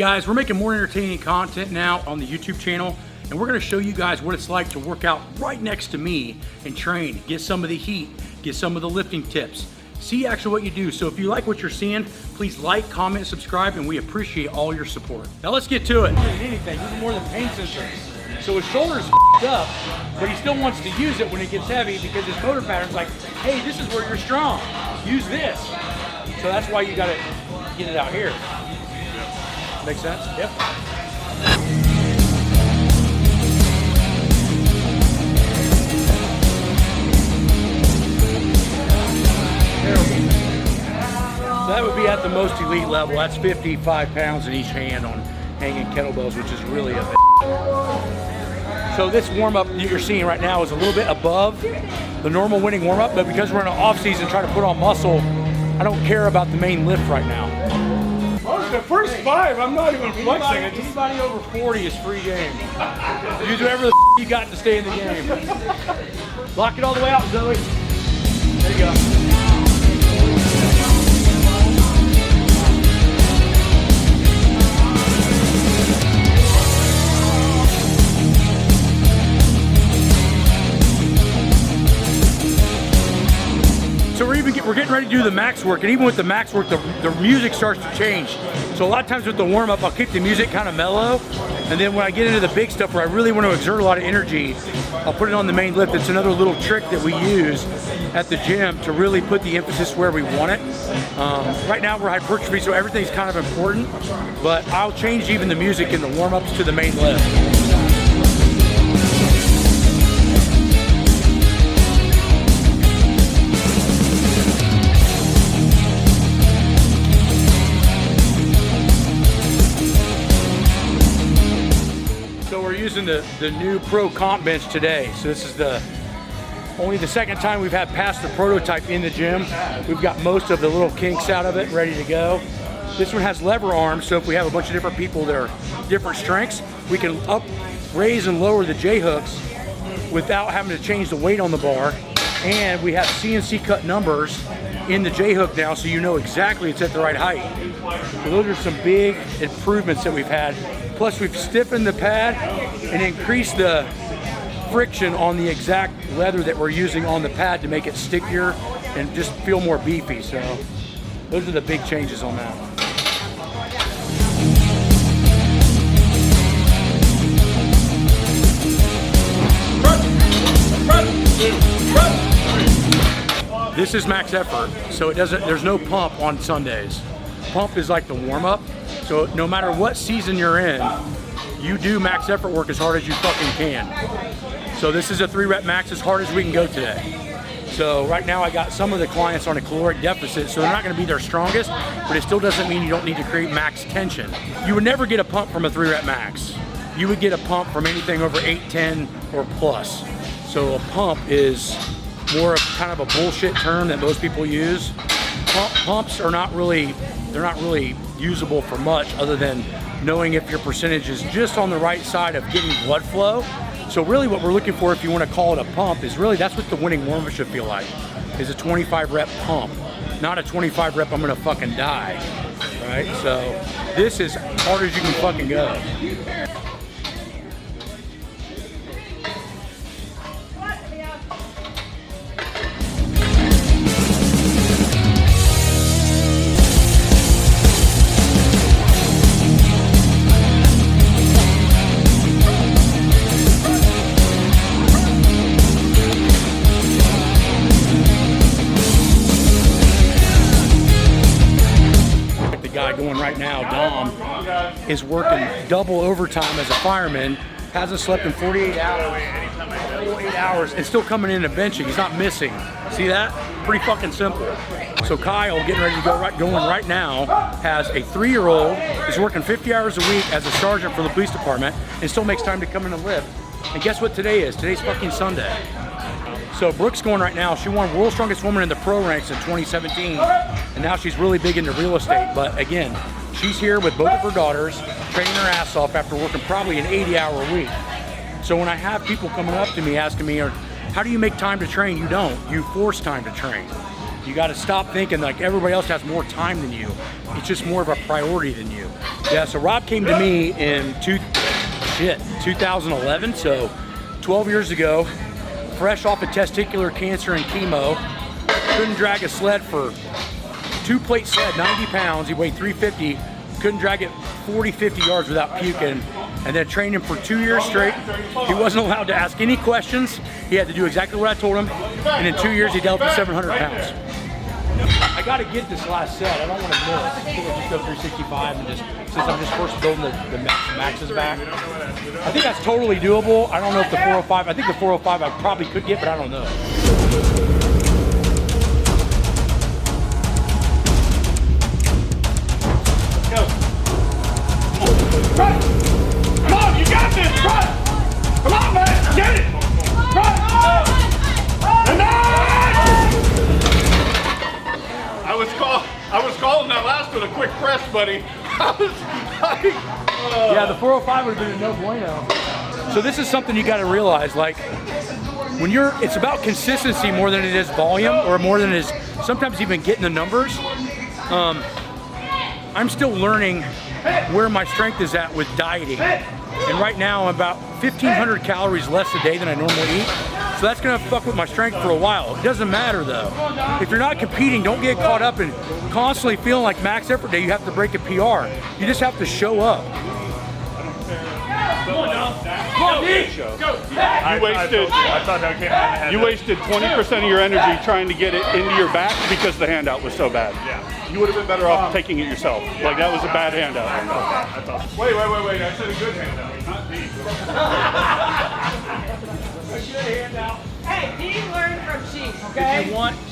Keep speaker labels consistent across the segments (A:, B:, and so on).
A: guys, we're making more entertaining content now on the YouTube channel, and we're gonna show you guys what it's like to work out right next to me and train, get some of the heat, get some of the lifting tips, see actually what you do. So if you like what you're seeing, please like, comment, subscribe, and we appreciate all your support. Now let's get to it. More than anything, this is more than pain sensor. So his shoulder's up, but he still wants to use it when it gets heavy because his motor pattern's like, hey, this is where you're strong. Use this. So that's why you gotta get it out here. Make sense? Yep. So that would be at the most elite level. That's 55 pounds in each hand on hanging kettlebells, which is really a bit. So this warm-up that you're seeing right now is a little bit above the normal Wenning warm-up, but because we're in an off-season trying to put on muscle, I don't care about the main lift right now.
B: Oh, the first 5, I'm not even flexing.
A: Anybody over 40 is free game. Use whatever the you got to stay in the game. Lock it all the way out, Zoe. There you go. So we're getting ready to do the max work, and even with the max work, the music starts to change. So a lot of times with the warm-up, I'll keep the music kind of mellow, and then when I get into the big stuff where I really want to exert a lot of energy, I'll put it on the main lift. It's another little trick that we use at the gym to really put the emphasis where we want it. Right now we're hypertrophy, so everything's kind of important, but I'll change even the music in the warm-ups to the main lift. Using the new Pro Comp bench today. So this is only the second time we've had past the prototype in the gym. We've got most of the little kinks out of it, ready to go. This one has lever arms, so if we have a bunch of different people that are different strengths, we can raise and lower the J-hooks without having to change the weight on the bar. And we have CNC cut numbers in the J-hook now, so you know exactly it's at the right height. So those are some big improvements that we've had. Plus we've stiffened the pad and increased the friction on the exact leather that we're using on the pad to make it stickier and just feel more beefy. So those are the big changes on that. This is max effort, so there's no pump on Sundays. Pump is like the warm-up. So no matter what season you're in, you do max effort work as hard as you fucking can. So this is a 3-rep max as hard as we can go today. So right now I got some of the clients on a caloric deficit, so they're not gonna be their strongest, but it still doesn't mean you don't need to create max tension. You would never get a pump from a 3-rep max. You would get a pump from anything over 8, 10, or plus. So a pump is more of kind of a bullshit term that most people use. Pumps are not really usable for much other than knowing if your percentage is just on the right side of getting blood flow. So really what we're looking for, if you want to call it a pump, is really that's what the Wenning warm-up should feel like, is a 25-rep pump, not a 25-rep I'm gonna fucking die, right? So this is hard as you can fucking go. Going right now, Dom is working double overtime as a fireman, hasn't slept in 48 hours, and still coming in and benching. He's not missing. See that? Pretty fucking simple. So Kyle, getting ready to going right now, has a 3-year-old, is working 50 hours a week as a sergeant for the police department, and still makes time to come in and lift. And guess what today is? Today's fucking Sunday. So Brooke's going right now. She won World's Strongest Woman in the pro ranks in 2017, and now she's really big into real estate. But again, she's here with both of her daughters, training her ass off after working probably an 80-hour week. So when I have people coming up to me asking me, how do you make time to train? You don't. You force time to train. You got to stop thinking like everybody else has more time than you. It's just more of a priority than you. Yeah, so Rob came to me in 2011, so 12 years ago, fresh off of testicular cancer and chemo, couldn't drag a sled for 2-plate sled, 90 pounds, he weighed 350, couldn't drag it 40, 50 yards without puking, and then trained him for 2 years straight. He wasn't allowed to ask any questions. He had to do exactly what I told him, and in 2 years he developed 700 pounds. I gotta get this last set, I don't want to miss. I think I'll just go 365 and just, since I'm just first building the maxes back. I think that's totally doable. I don't know if the 405, I think the 405 I probably could get, but I don't know.
B: Go. Run! Come on, you got this! Run! Come on, man! Get it! Run! I was calling that last one a quick press, buddy.
A: Yeah, the 405 would have been a no bueno. So this is something you got to realize, like when it's about consistency more than it is volume, or more than it is sometimes even getting the numbers. I'm still learning where my strength is at with dieting. And right now I'm about 1,500 calories less a day than I normally eat. So that's gonna fuck with my strength for a while. It doesn't matter though. If you're not competing, don't get caught up in constantly feeling like max effort day you have to break a PR. You just have to show up.
B: You wasted 20% of your energy trying to get it into your back because the handout was so bad.
C: Yeah.
B: You would have been better off taking it yourself. Like that was a bad handout.
C: That's awesome. Wait. I said a good handout. Not deep.
A: A good handout.
D: Hey, Dean learned from Chief, okay?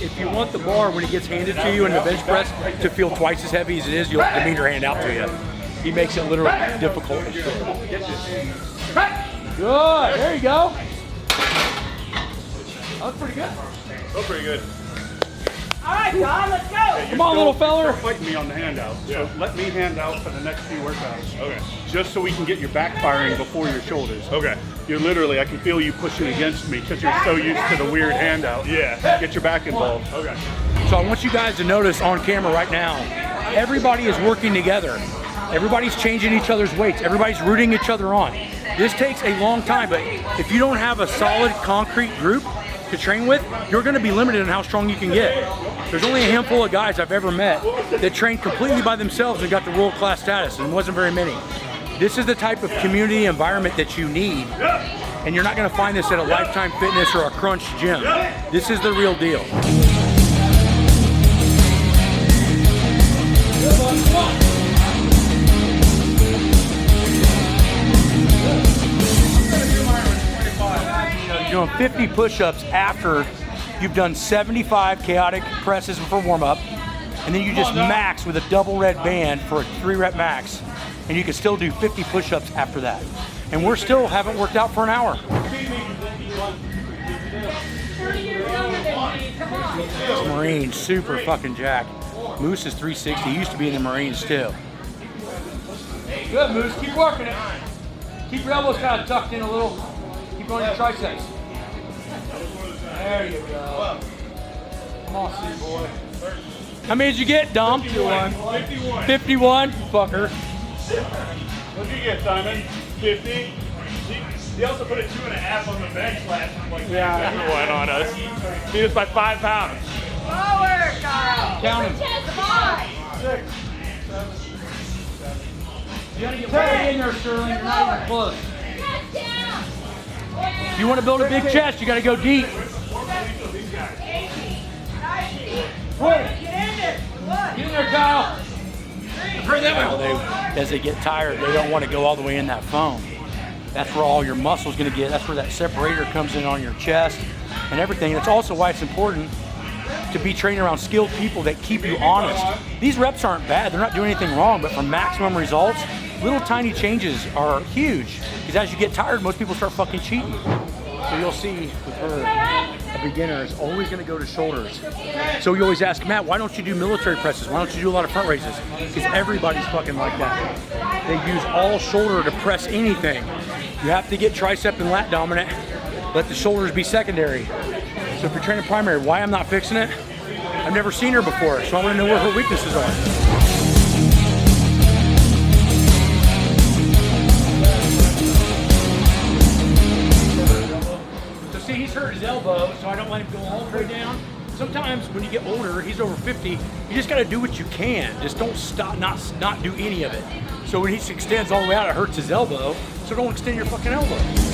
A: If you want the bar when it gets handed to you in the bench press to feel twice as heavy as it is, you'll have the meter hand out to you. He makes it literally difficult as shit. Good, there you go. That was pretty good.
C: That's pretty good.
D: All right, Don, let's go.
A: Come on, little feller.
B: You're fighting me on the handout.
C: Yeah.
B: So let me hand out for the next few workouts.
C: Okay.
B: Just so we can get your back firing before your shoulders.
C: Okay.
B: You're literally, I can feel you pushing against me because you're so used to the weird handout.
C: Yeah.
B: Get your back involved.
C: Okay.
A: So I want you guys to notice on camera right now, everybody is working together. Everybody's changing each other's weights. Everybody's rooting each other on. This takes a long time, but if you don't have a solid concrete group to train with, you're gonna be limited in how strong you can get. There's only a handful of guys I've ever met that trained completely by themselves and got to world-class status, and it wasn't very many. This is the type of community environment that you need, and you're not gonna find this at a Lifetime Fitness or a Crunch gym. This is the real deal. You're doing 50 push-ups after you've done 75 chaotic presses for warm-up, and then you just max with a double red band for a 3-rep max, and you can still do 50 push-ups after that. And we're still haven't worked out for an hour.
D: 30 years younger than me, come on.
A: Marine, super fucking jacked. Moose is 360, he used to be in the Marines too. Good, Moose, keep working it. Keep your elbows kind of tucked in a little. Keep going your triceps. There you go. Come on, C boy. How many did you get, Dom?
C: 51.
A: 51, fucker.
C: What did you get, Simon? 50? He also put a 2.5 on the bench last time. Like one on us. Beat us by 5 pounds.
D: Lower, Carl.
A: Count him.
D: Come on.
C: 6, 7,
A: You gotta get way in there, Sterling. You're not even close. If you want to build a big chest, you gotta go deep.
D: 18, 19.
A: Right.
D: Get in there. Look.
A: Get in there, Kyle. As they get tired, they don't want to go all the way in that foam. That's where all your muscle's gonna get. That's where that separator comes in on your chest and everything. That's also why it's important to be training around skilled people that keep you honest. These reps aren't bad. They're not doing anything wrong, but for maximum results, little tiny changes are huge. Because as you get tired, most people start fucking cheating. So you'll see with her, a beginner is always gonna go to shoulders. So you always ask, Matt, why don't you do military presses? Why don't you do a lot of front raises? Because everybody's fucking like that. They use all shoulder to press anything. You have to get tricep and lat dominant, let the shoulders be secondary. So if you're training primary, why I'm not fixing it? I've never seen her before, so I wanna know where her weaknesses are. elbow down. Sometimes when you get older, he's over 50, you just gotta do what you can. Just don't stop, not do any of it. So when he extends all the way out, it hurts his elbow, so don't extend your fucking elbow.